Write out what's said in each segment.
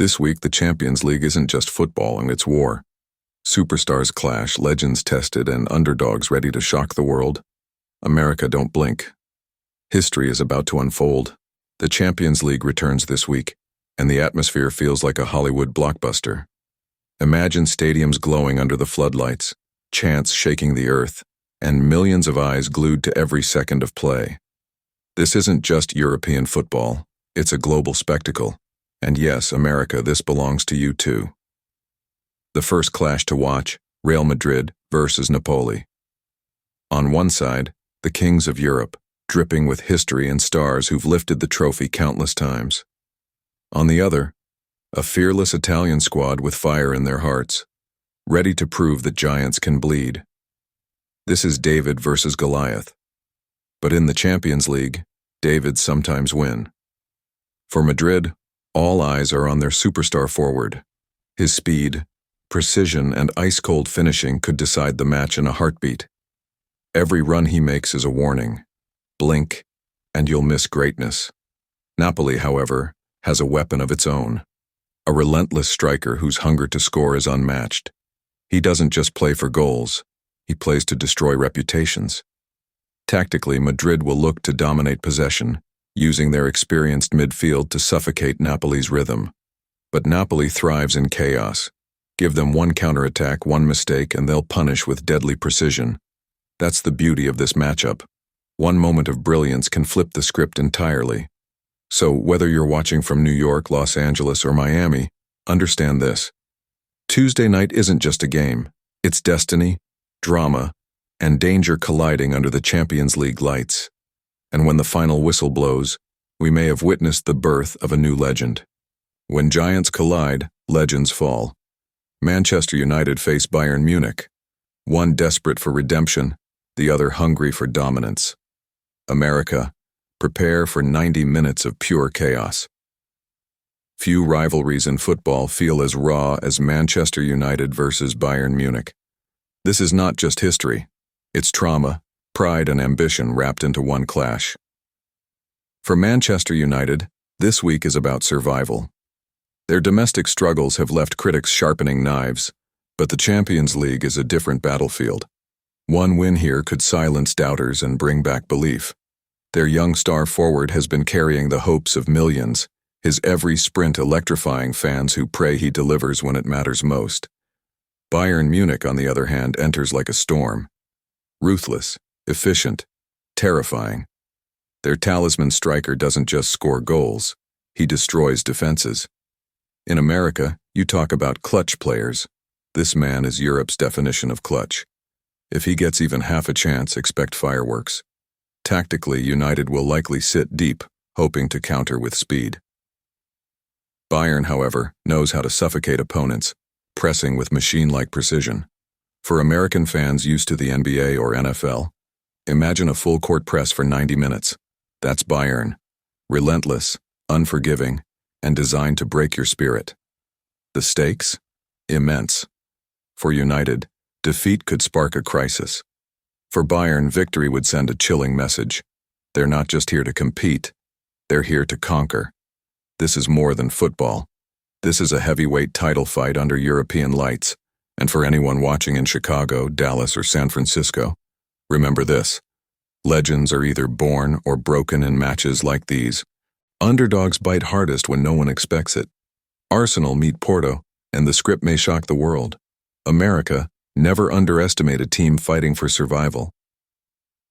This week, the Champions League isn't just football and it's war. Superstars clash, legends tested, and underdogs ready to shock the world. America, don't blink. History is about to unfold. The Champions League returns this week, and the atmosphere feels like a Hollywood blockbuster. Imagine stadiums glowing under the floodlights, chants shaking the earth, and millions of eyes glued to every second of play. This isn't just European football, it's a global spectacle. And yes, America, this belongs to you too. The first clash to watch, Real Madrid versus Napoli. On one side, the kings of Europe, dripping with history and stars who've lifted the trophy countless times. On the other, a fearless Italian squad with fire in their hearts, ready to prove that giants can bleed. This is David versus Goliath. But in the Champions League, Davids sometimes win. For Madrid, all eyes are on their superstar forward. His speed, precision, and ice-cold finishing could decide the match in a heartbeat. Every run he makes is a warning. Blink, and you'll miss greatness. Napoli, however, has a weapon of its own. A relentless striker whose hunger to score is unmatched. He doesn't just play for goals, he plays to destroy reputations. Tactically, Madrid will look to dominate possession, using their experienced midfield to suffocate Napoli's rhythm. But Napoli thrives in chaos. Give them one counterattack, one mistake, and they'll punish with deadly precision. That's the beauty of this matchup. One moment of brilliance can flip the script entirely. So whether you're watching from New York, Los Angeles, or Miami, understand this. Tuesday night isn't just a game. It's destiny, drama, and danger colliding under the Champions League lights. And when the final whistle blows, we may have witnessed the birth of a new legend. When giants collide, legends fall. Manchester United face Bayern Munich, one desperate for redemption, the other hungry for dominance. America, prepare for 90 minutes of pure chaos. Few rivalries in football feel as raw as Manchester United versus Bayern Munich. This is not just history, it's trauma, pride, and ambition wrapped into one clash. For Manchester United, this week is about survival. Their domestic struggles have left critics sharpening knives, but the Champions League is a different battlefield. One win here could silence doubters and bring back belief. Their young star forward has been carrying the hopes of millions, his every sprint electrifying fans who pray he delivers when it matters most. Bayern Munich, on the other hand, enters like a storm. Ruthless, efficient, terrifying. Their talisman striker doesn't just score goals, he destroys defenses. In America, you talk about clutch players. This man is Europe's definition of clutch. If he gets even half a chance, expect fireworks. Tactically, United will likely sit deep, hoping to counter with speed. Bayern, however, knows how to suffocate opponents, pressing with machine-like precision. For American fans used to the NBA or NFL, imagine a full-court press for 90 minutes. That's Bayern. Relentless, unforgiving, and designed to break your spirit. The stakes? Immense. For United, defeat could spark a crisis. For Bayern, victory would send a chilling message. They're not just here to compete, they're here to conquer. This is more than football. This is a heavyweight title fight under European lights. And for anyone watching in Chicago, Dallas, or San Francisco, remember this. Legends are either born or broken in matches like these. Underdogs bite hardest when no one expects it. Arsenal meet Porto, and the script may shock the world. America, never underestimate a team fighting for survival.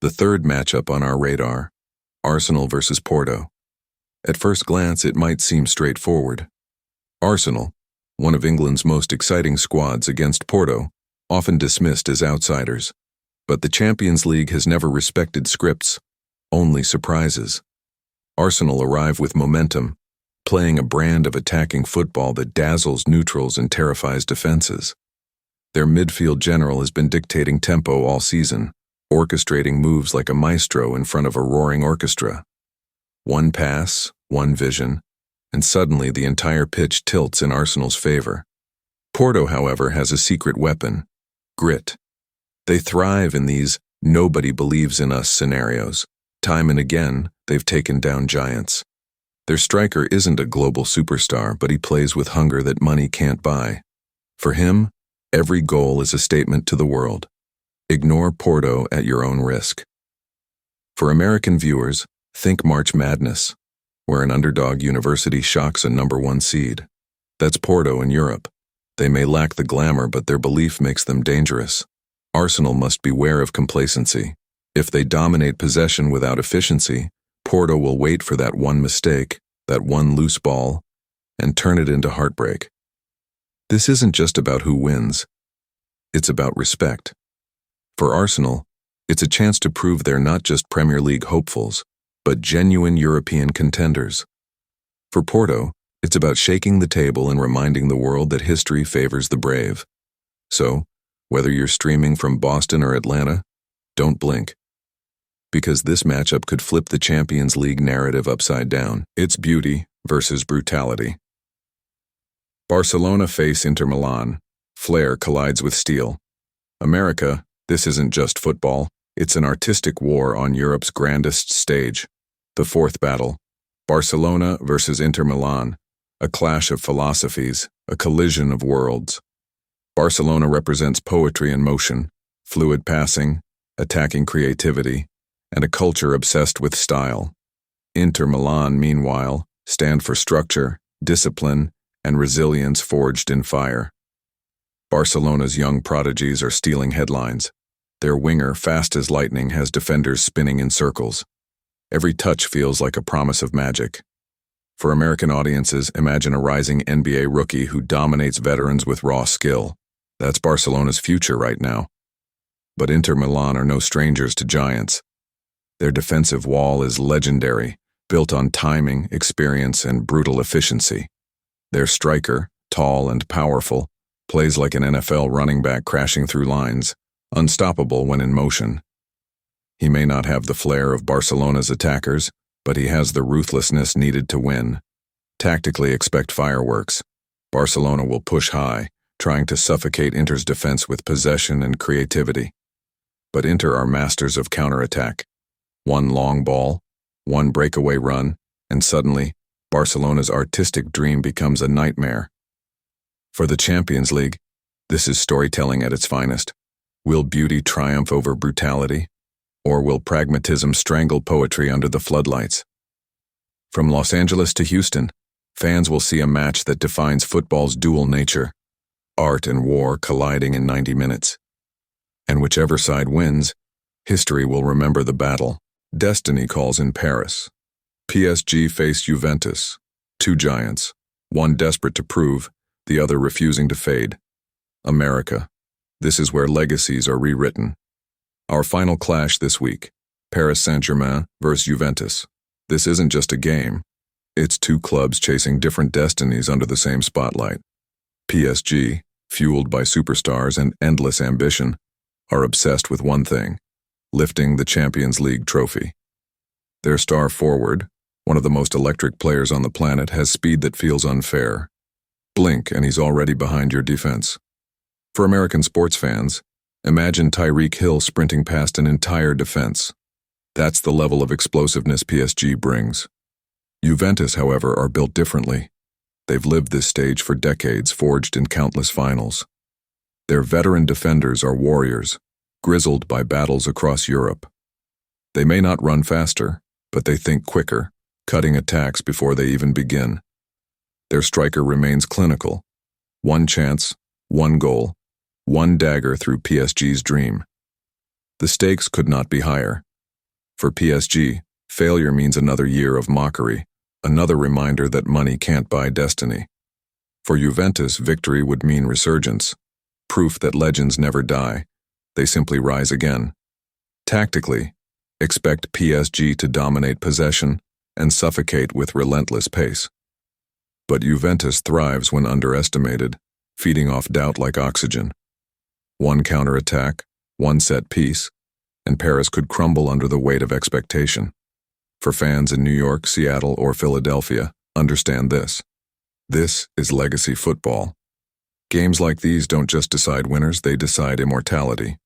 The third matchup on our radar, Arsenal versus Porto. At first glance, it might seem straightforward. Arsenal, one of England's most exciting squads, against Porto, often dismissed as outsiders. But the Champions League has never respected scripts, only surprises. Arsenal arrive with momentum, playing a brand of attacking football that dazzles neutrals and terrifies defenses. Their midfield general has been dictating tempo all season, orchestrating moves like a maestro in front of a roaring orchestra. One pass, one vision, and suddenly the entire pitch tilts in Arsenal's favor. Porto, however, has a secret weapon: grit. They thrive in these nobody believes in us scenarios. Time and again, they've taken down giants. Their striker isn't a global superstar, but he plays with hunger that money can't buy. For him, every goal is a statement to the world. Ignore Porto at your own risk. For American viewers, think March Madness, where an underdog university shocks a #1 seed. That's Porto in Europe. They may lack the glamour, but their belief makes them dangerous. Arsenal must beware of complacency. If they dominate possession without efficiency, Porto will wait for that one mistake, that one loose ball, and turn it into heartbreak. This isn't just about who wins. It's about respect. For Arsenal, it's a chance to prove they're not just Premier League hopefuls, but genuine European contenders. For Porto, it's about shaking the table and reminding the world that history favors the brave. So, whether you're streaming from Boston or Atlanta, don't blink. Because this matchup could flip the Champions League narrative upside down. It's beauty versus brutality. Barcelona face Inter Milan. Flair collides with steel. America, this isn't just football. It's an artistic war on Europe's grandest stage. The fourth battle. Barcelona versus Inter Milan. A clash of philosophies, a collision of worlds. Barcelona represents poetry in motion, fluid passing, attacking creativity, and a culture obsessed with style. Inter Milan, meanwhile, stand for structure, discipline, and resilience forged in fire. Barcelona's young prodigies are stealing headlines. Their winger, fast as lightning, has defenders spinning in circles. Every touch feels like a promise of magic. For American audiences, imagine a rising NBA rookie who dominates veterans with raw skill. That's Barcelona's future right now. But Inter Milan are no strangers to giants. Their defensive wall is legendary, built on timing, experience, and brutal efficiency. Their striker, tall and powerful, plays like an NFL running back crashing through lines, unstoppable when in motion. He may not have the flair of Barcelona's attackers, but he has the ruthlessness needed to win. Tactically, expect fireworks. Barcelona will push high, trying to suffocate Inter's defense with possession and creativity. But Inter are masters of counterattack. One long ball, one breakaway run, and suddenly, Barcelona's artistic dream becomes a nightmare. For the Champions League, this is storytelling at its finest. Will beauty triumph over brutality? Or will pragmatism strangle poetry under the floodlights? From Los Angeles to Houston, fans will see a match that defines football's dual nature, art and war colliding in 90 minutes. And whichever side wins, history will remember the battle. Destiny calls in Paris. PSG faced Juventus, two giants, one desperate to prove, the other refusing to fade. America, this is where legacies are rewritten. Our final clash this week, Paris Saint-Germain versus Juventus. This isn't just a game. It's two clubs chasing different destinies under the same spotlight. PSG, fueled by superstars and endless ambition, are obsessed with one thing: lifting the Champions League trophy. Their star forward, one of the most electric players on the planet, has speed that feels unfair. Blink and he's already behind your defense. For American sports fans, imagine Tyreek Hill sprinting past an entire defense. That's the level of explosiveness PSG brings. Juventus, however, are built differently. They've lived this stage for decades, forged in countless finals. Their veteran defenders are warriors, grizzled by battles across Europe. They may not run faster, but they think quicker, cutting attacks before they even begin. Their striker remains clinical. One chance, one goal, one dagger through PSG's dream. The stakes could not be higher. For PSG, failure means another year of mockery, another reminder that money can't buy destiny. For Juventus, victory would mean resurgence, proof that legends never die, they simply rise again. Tactically, expect PSG to dominate possession and suffocate with relentless pace. But Juventus thrives when underestimated, feeding off doubt like oxygen. One counterattack, one set piece, and Paris could crumble under the weight of expectation. For fans in New York, Seattle, or Philadelphia, understand this. This is legacy football. Games like these don't just decide winners, they decide immortality.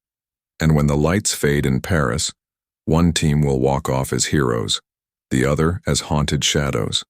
And when the lights fade in Paris, one team will walk off as heroes, the other as haunted shadows.